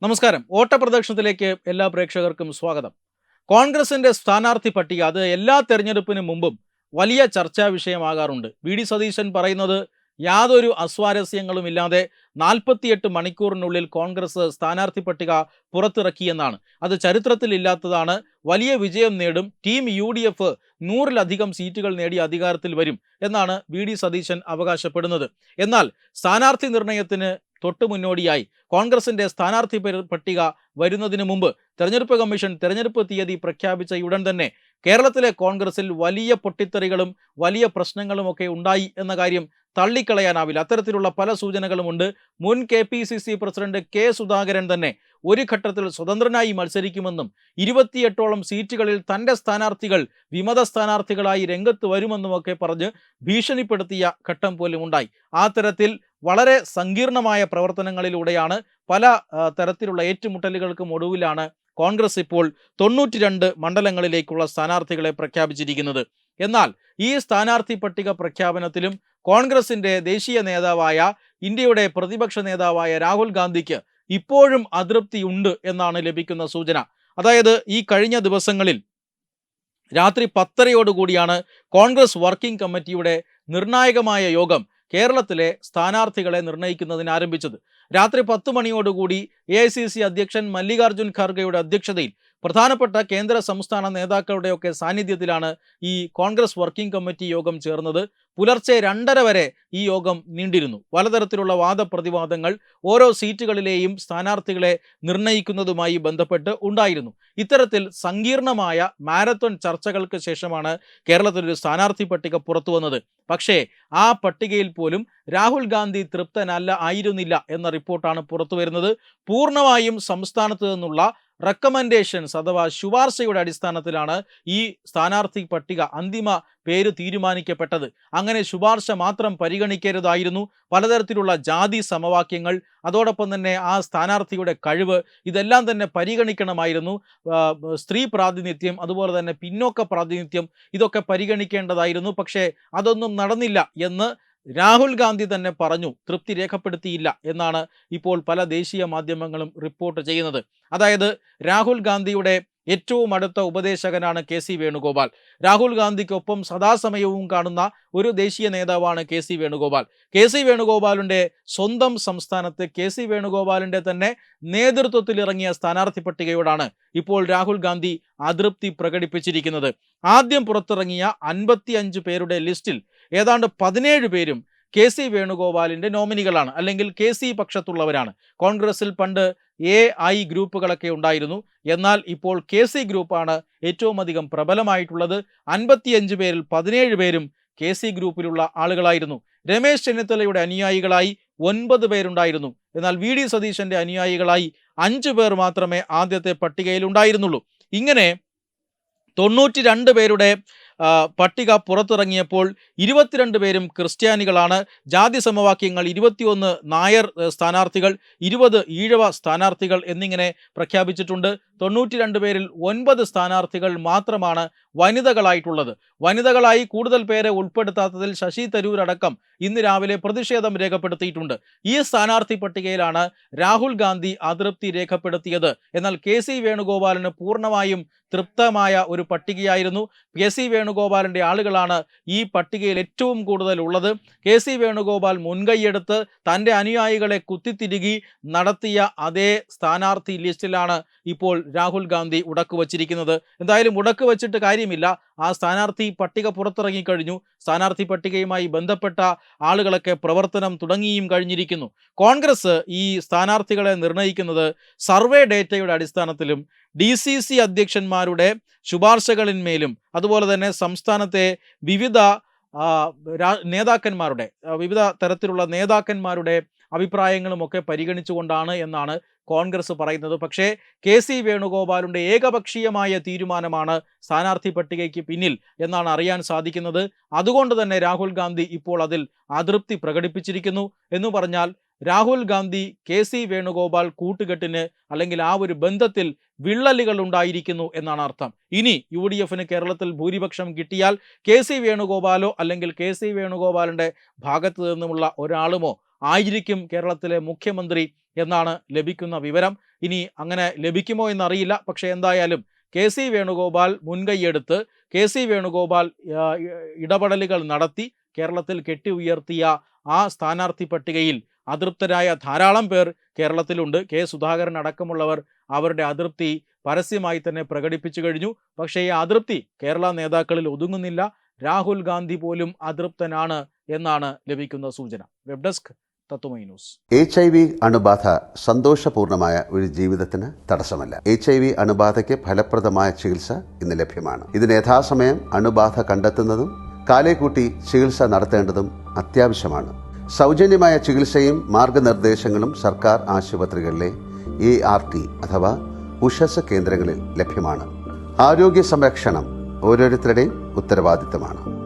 നമസ്കാരം. ഓട്ടപ്രദക്ഷിണത്തിലേക്ക് എല്ലാ പ്രേക്ഷകർക്കും സ്വാഗതം. കോൺഗ്രസിന്റെ സ്ഥാനാർത്ഥി പട്ടിക അത് എല്ലാ തെരഞ്ഞെടുപ്പിന് മുമ്പും വലിയ ചർച്ചാ വിഷയമാകാറുണ്ട്. വി.ഡി. സതീശൻ പറയുന്നത് യാതൊരു അസ്വാരസ്യങ്ങളുമില്ലാതെ 48 മണിക്കൂറിനുള്ളിൽ കോൺഗ്രസ് സ്ഥാനാർത്ഥി പട്ടിക പുറത്തിറക്കിയെന്നാണ്. അത് ചരിത്രത്തിലില്ലാത്തതാണ്. വലിയ വിജയം നേടും, ടീം UDF 100-ലധികം സീറ്റുകൾ നേടി അധികാരത്തിൽ വരും എന്നാണ് വി.ഡി. സതീശൻ അവകാശപ്പെടുന്നത്. എന്നാൽ സ്ഥാനാർത്ഥി നിർണയത്തിന് തൊട്ടു മുന്നോടിയായി കോൺഗ്രസിന്റെ സ്ഥാനാർത്ഥി പട്ടിക വരുന്നതിന് മുമ്പ് തെരഞ്ഞെടുപ്പ് കമ്മീഷൻ തെരഞ്ഞെടുപ്പ് തീയതി പ്രഖ്യാപിച്ച ഉടൻ തന്നെ കേരളത്തിലെ കോൺഗ്രസിൽ വലിയ പൊട്ടിത്തെറികളും വലിയ പ്രശ്നങ്ങളുമൊക്കെ ഉണ്ടായി എന്ന കാര്യം തള്ളിക്കളയാനാവില്ല. അത്തരത്തിലുള്ള പല സൂചനകളുമുണ്ട്. മുൻ KPCC പ്രസിഡന്റ് K. സുധാകരൻ തന്നെ ഒരു ഘട്ടത്തിൽ സ്വതന്ത്രനായി മത്സരിക്കുമെന്നും 28ഓളം സീറ്റുകളിൽ തൻ്റെ സ്ഥാനാർത്ഥികൾ വിമത സ്ഥാനാർത്ഥികളായി രംഗത്ത് വരുമെന്നുമൊക്കെ പറഞ്ഞ് ഭീഷണിപ്പെടുത്തിയ ഘട്ടം പോലും ഉണ്ടായി. ആ തരത്തിൽ വളരെ സങ്കീർണമായ പ്രവർത്തനങ്ങളിലൂടെയാണ് പല തരത്തിലുള്ള ഏറ്റുമുട്ടലുകൾക്കും ഒടുവിലാണ് കോൺഗ്രസ് ഇപ്പോൾ 92 മണ്ഡലങ്ങളിലേക്കുള്ള സ്ഥാനാർത്ഥികളെ പ്രഖ്യാപിച്ചിരിക്കുന്നത്. എന്നാൽ ഈ സ്ഥാനാർത്ഥി പട്ടിക പ്രഖ്യാപനത്തിലും കോൺഗ്രസിന്റെ ദേശീയ നേതാവായ ഇന്ത്യയുടെ പ്രതിപക്ഷ നേതാവായ രാഹുൽ ഗാന്ധിക്ക് ഇപ്പോഴും അതൃപ്തിയുണ്ട് എന്നാണ് ലഭിക്കുന്ന സൂചന. അതായത് ഈ കഴിഞ്ഞ ദിവസങ്ങളിൽ രാത്രി 10:30 കോൺഗ്രസ് വർക്കിംഗ് കമ്മിറ്റിയുടെ നിർണായകമായ യോഗം കേരളത്തിലെ സ്ഥാനാർത്ഥികളെ നിർണ്ണയിക്കുന്നതിന് ആരംഭിച്ചത്. രാത്രി 10 മണിയോടുകൂടി AICC അധ്യക്ഷൻ മല്ലികാർജുൻ ഖാർഗെയുടെ അധ്യക്ഷതയിൽ പ്രധാനപ്പെട്ട കേന്ദ്ര സംസ്ഥാന നേതാക്കളുടെയൊക്കെ സാന്നിധ്യത്തിലാണ് ഈ കോൺഗ്രസ് വർക്കിംഗ് കമ്മിറ്റി യോഗം ചേർന്നത്. പുലർച്ചെ 2:30 വരെ ഈ യോഗം നീണ്ടിരുന്നു. പലതരത്തിലുള്ള വാദപ്രതിവാദങ്ങൾ ഓരോ സീറ്റുകളിലെയും സ്ഥാനാർത്ഥികളെ നിർണ്ണയിക്കുന്നതുമായി ബന്ധപ്പെട്ട് ഉണ്ടായിരുന്നു. ഇത്തരത്തിൽ സങ്കീർണമായ മാരത്തോൺ ചർച്ചകൾക്ക് ശേഷമാണ് കേരളത്തിലൊരു സ്ഥാനാർത്ഥി പട്ടിക പുറത്തു വന്നത്. പക്ഷേ ആ പട്ടികയിൽ പോലും രാഹുൽ ഗാന്ധി ആയിരുന്നില്ല എന്ന റിപ്പോർട്ടാണ് പുറത്തു വരുന്നത്. പൂർണ്ണമായും സംസ്ഥാനത്ത് നിന്നുള്ള റെക്കമെൻഡേഷൻസ് അഥവാ ശുപാർശയുടെ അടിസ്ഥാനത്തിലാണ് ഈ സ്ഥാനാർത്ഥി പട്ടിക അന്തിമ പേര് തീരുമാനിക്കപ്പെട്ടത്. അങ്ങനെ ശുപാർശ മാത്രം പരിഗണിക്കരുതായിരുന്നു. പലതരത്തിലുള്ള ജാതി സമവാക്യങ്ങൾ, അതോടൊപ്പം തന്നെ ആ സ്ഥാനാർത്ഥിയുടെ കഴിവ്, ഇതെല്ലാം തന്നെ പരിഗണിക്കണമായിരുന്നു. സ്ത്രീ പ്രാതിനിധ്യം, അതുപോലെ തന്നെ പിന്നോക്ക പ്രാതിനിധ്യം, ഇതൊക്കെ പരിഗണിക്കേണ്ടതായിരുന്നു. പക്ഷേ അതൊന്നും നടന്നില്ല എന്ന് രാഹുൽ ഗാന്ധി തന്നെ പറഞ്ഞു, തൃപ്തി രേഖപ്പെടുത്തിയില്ല എന്നാണ് ഇപ്പോൾ പല ദേശീയ മാധ്യമങ്ങളും റിപ്പോർട്ട് ചെയ്യുന്നത്. അതായത് രാഹുൽ ഗാന്ധിയുടെ ഏറ്റവും അടുത്ത ഉപദേശകനാണ് KC വേണുഗോപാൽ. രാഹുൽ ഗാന്ധിക്കൊപ്പം സദാസമയവും കാണുന്ന ഒരു ദേശീയ നേതാവാണ് KC വേണുഗോപാൽ. KC വേണുഗോപാലിൻ്റെ സ്വന്തം സംസ്ഥാനത്ത് KC വേണുഗോപാലിൻ്റെ തന്നെ നേതൃത്വത്തിൽ ഇറങ്ങിയ സ്ഥാനാർത്ഥി പട്ടികയോടാണ് ഇപ്പോൾ രാഹുൽ ഗാന്ധി അതൃപ്തി പ്രകടിപ്പിച്ചിരിക്കുന്നത്. ആദ്യം പുറത്തിറങ്ങിയ 55 പേരുടെ ലിസ്റ്റിൽ ഏതാണ്ട് 17 പേരും KC വേണുഗോപാലിൻ്റെ നോമിനികളാണ്, അല്ലെങ്കിൽ KC പക്ഷത്തുള്ളവരാണ്. കോൺഗ്രസിൽ പണ്ട് AI ഗ്രൂപ്പുകളൊക്കെ ഉണ്ടായിരുന്നു. എന്നാൽ ഇപ്പോൾ KC ഗ്രൂപ്പാണ് ഏറ്റവും അധികം പ്രബലമായിട്ടുള്ളത്. 55 പേരിൽ 17 പേരും KC ഗ്രൂപ്പിലുള്ള ആളുകളായിരുന്നു. രമേശ് ചെന്നിത്തലയുടെ അനുയായികളായി 9 പേരുണ്ടായിരുന്നു. എന്നാൽ വി.ഡി. സതീശന്റെ അനുയായികളായി 5 പേർ മാത്രമേ ആദ്യത്തെ പട്ടികയിൽ ഉണ്ടായിരുന്നുള്ളൂ. ഇങ്ങനെ 92 പേരുടെ പട്ടിക പുറത്തിറങ്ങിയപ്പോൾ 22 പേരും ക്രിസ്ത്യാനികളാണ്. ജാതി സമവാക്യങ്ങൾ 21 നായർ സ്ഥാനാർത്ഥികൾ, 20 ഈഴവ സ്ഥാനാർത്ഥികൾ എന്നിങ്ങനെ പ്രഖ്യാപിച്ചിട്ടുണ്ട്. 92 പേരിൽ 9 സ്ഥാനാർത്ഥികൾ മാത്രമാണ് വനിതകളായിട്ടുള്ളത്. വനിതകളായി കൂടുതൽ പേരെ ഉൾപ്പെടുത്താത്തതിൽ ശശി തരൂർ അടക്കം ഇന്ന് രാവിലെ പ്രതിഷേധം രേഖപ്പെടുത്തിയിട്ടുണ്ട്. ഈ സ്ഥാനാർത്ഥി പട്ടികയിലാണ് രാഹുൽ ഗാന്ധി അതൃപ്തി രേഖപ്പെടുത്തിയത്. എന്നാൽ KC വേണുഗോപാലിന് പൂർണ്ണമായും തൃപ്തമായ ഒരു പട്ടികയായിരുന്നു. KC വേണുഗോപാലിൻ്റെ ആളുകളാണ് ഈ പട്ടികയിൽ ഏറ്റവും കൂടുതൽ ഉള്ളത്. KC വേണുഗോപാൽ മുൻകൈയെടുത്ത് തൻ്റെ അനുയായികളെ കുത്തിത്തിരുകി നടത്തിയ അതേ സ്ഥാനാർത്ഥി ലിസ്റ്റിലാണ് ഇപ്പോൾ രാഹുൽ ഗാന്ധി ഉടക്ക് വച്ചിരിക്കുന്നത്. എന്തായാലും ഉടക്ക് വച്ചിട്ട് കാര്യമില്ല. ആ സ്ഥാനാർത്ഥി പട്ടിക പുറത്തിറങ്ങിക്കഴിഞ്ഞു. സ്ഥാനാർത്ഥി പട്ടികയുമായി ബന്ധപ്പെട്ട ആളുകളൊക്കെ പ്രവർത്തനം തുടങ്ങിയും കഴിഞ്ഞിരിക്കുന്നു. കോൺഗ്രസ് ഈ സ്ഥാനാർത്ഥികളെ നിർണ്ണയിക്കുന്നത് സർവേ ഡേറ്റയുടെ അടിസ്ഥാനത്തിലും DCC അധ്യക്ഷന്മാരുടെ ശുപാർശകളിന്മേലും അതുപോലെ തന്നെ സംസ്ഥാനത്തെ വിവിധ നേതാക്കന്മാരുടെ വിവിധ തരത്തിലുള്ള നേതാക്കന്മാരുടെ അഭിപ്രായങ്ങളുമൊക്കെ പരിഗണിച്ചുകൊണ്ടാണ് എന്നാണ് കോൺഗ്രസ് പറയുന്നത്. പക്ഷേ KC വേണുഗോപാലിൻ്റെ ഏകപക്ഷീയമായ തീരുമാനമാണ് സ്ഥാനാർത്ഥി പട്ടികയ്ക്ക് പിന്നിൽ എന്നാണ് അറിയാൻ സാധിക്കുന്നത്. അതുകൊണ്ട് തന്നെ രാഹുൽ ഗാന്ധി ഇപ്പോൾ അതിൽ അതൃപ്തി പ്രകടിപ്പിച്ചിരിക്കുന്നു. എന്ന് പറഞ്ഞാൽ രാഹുൽ ഗാന്ധി KC വേണുഗോപാൽ കൂട്ടുകെട്ടിന് അല്ലെങ്കിൽ ആ ഒരു ബന്ധത്തിൽ വിള്ളലുകൾ ഉണ്ടായിരിക്കുന്നു എന്നാണ് അർത്ഥം. ഇനി UDFന് കേരളത്തിൽ ഭൂരിപക്ഷം കിട്ടിയാൽ KC വേണുഗോപാലോ അല്ലെങ്കിൽ KC വേണുഗോപാലിൻ്റെ ഭാഗത്ത് നിന്നുമുള്ള ഒരാളുമോ ആയിരിക്കും കേരളത്തിലെ മുഖ്യമന്ത്രി എന്നാണ് ലഭിക്കുന്ന വിവരം. ഇനി അങ്ങനെ ലഭിക്കുമോ എന്നറിയില്ല. പക്ഷേ എന്തായാലും KC വേണുഗോപാൽ മുൻകൈയെടുത്ത് KC വേണുഗോപാൽ ഇടപെടലുകൾ നടത്തി കേരളത്തിൽ കെട്ടി ഉയർത്തിയ ആ സ്ഥാനാർത്ഥി പട്ടികയിൽ അതൃപ്തരായ ധാരാളം പേർ കേരളത്തിലുണ്ട്. സുധാകരൻ അടക്കമുള്ളവർ അവരുടെ അതൃപ്തി പരസ്യമായി തന്നെ പ്രകടിപ്പിച്ചു കഴിഞ്ഞു. പക്ഷേ ഈ അതൃപ്തി കേരള നേതാക്കളിൽ ഒതുങ്ങുന്നില്ല. രാഹുൽ ഗാന്ധി പോലും അതൃപ്തനാണ് എന്നാണ് ലഭിക്കുന്ന സൂചന. വെബ് ഡെസ്ക് തത്വമൈ ന്യൂസ്. HIV അണുബാധ സന്തോഷപൂർണമായ ഒരു ജീവിതത്തിന് തടസ്സമല്ല. HIV അണുബാധയ്ക്ക് ഫലപ്രദമായ ചികിത്സ ഇന്ന് ലഭ്യമാണ്. ഇതിന് യഥാസമയം അണുബാധ കണ്ടെത്തുന്നതും കാലേക്കൂട്ടി ചികിത്സ നടത്തേണ്ടതും അത്യാവശ്യമാണ്. സൗജന്യമായ ചികിത്സയും മാർഗനിർദ്ദേശങ്ങളും സർക്കാർ ആശുപത്രികളിലെ ART അഥവാ ഉഷസ് കേന്ദ്രങ്ങളിൽ ലഭ്യമാണ്. ആരോഗ്യ സംരക്ഷണം ഓരോരുത്തരുടെയും ഉത്തരവാദിത്തമാണ്.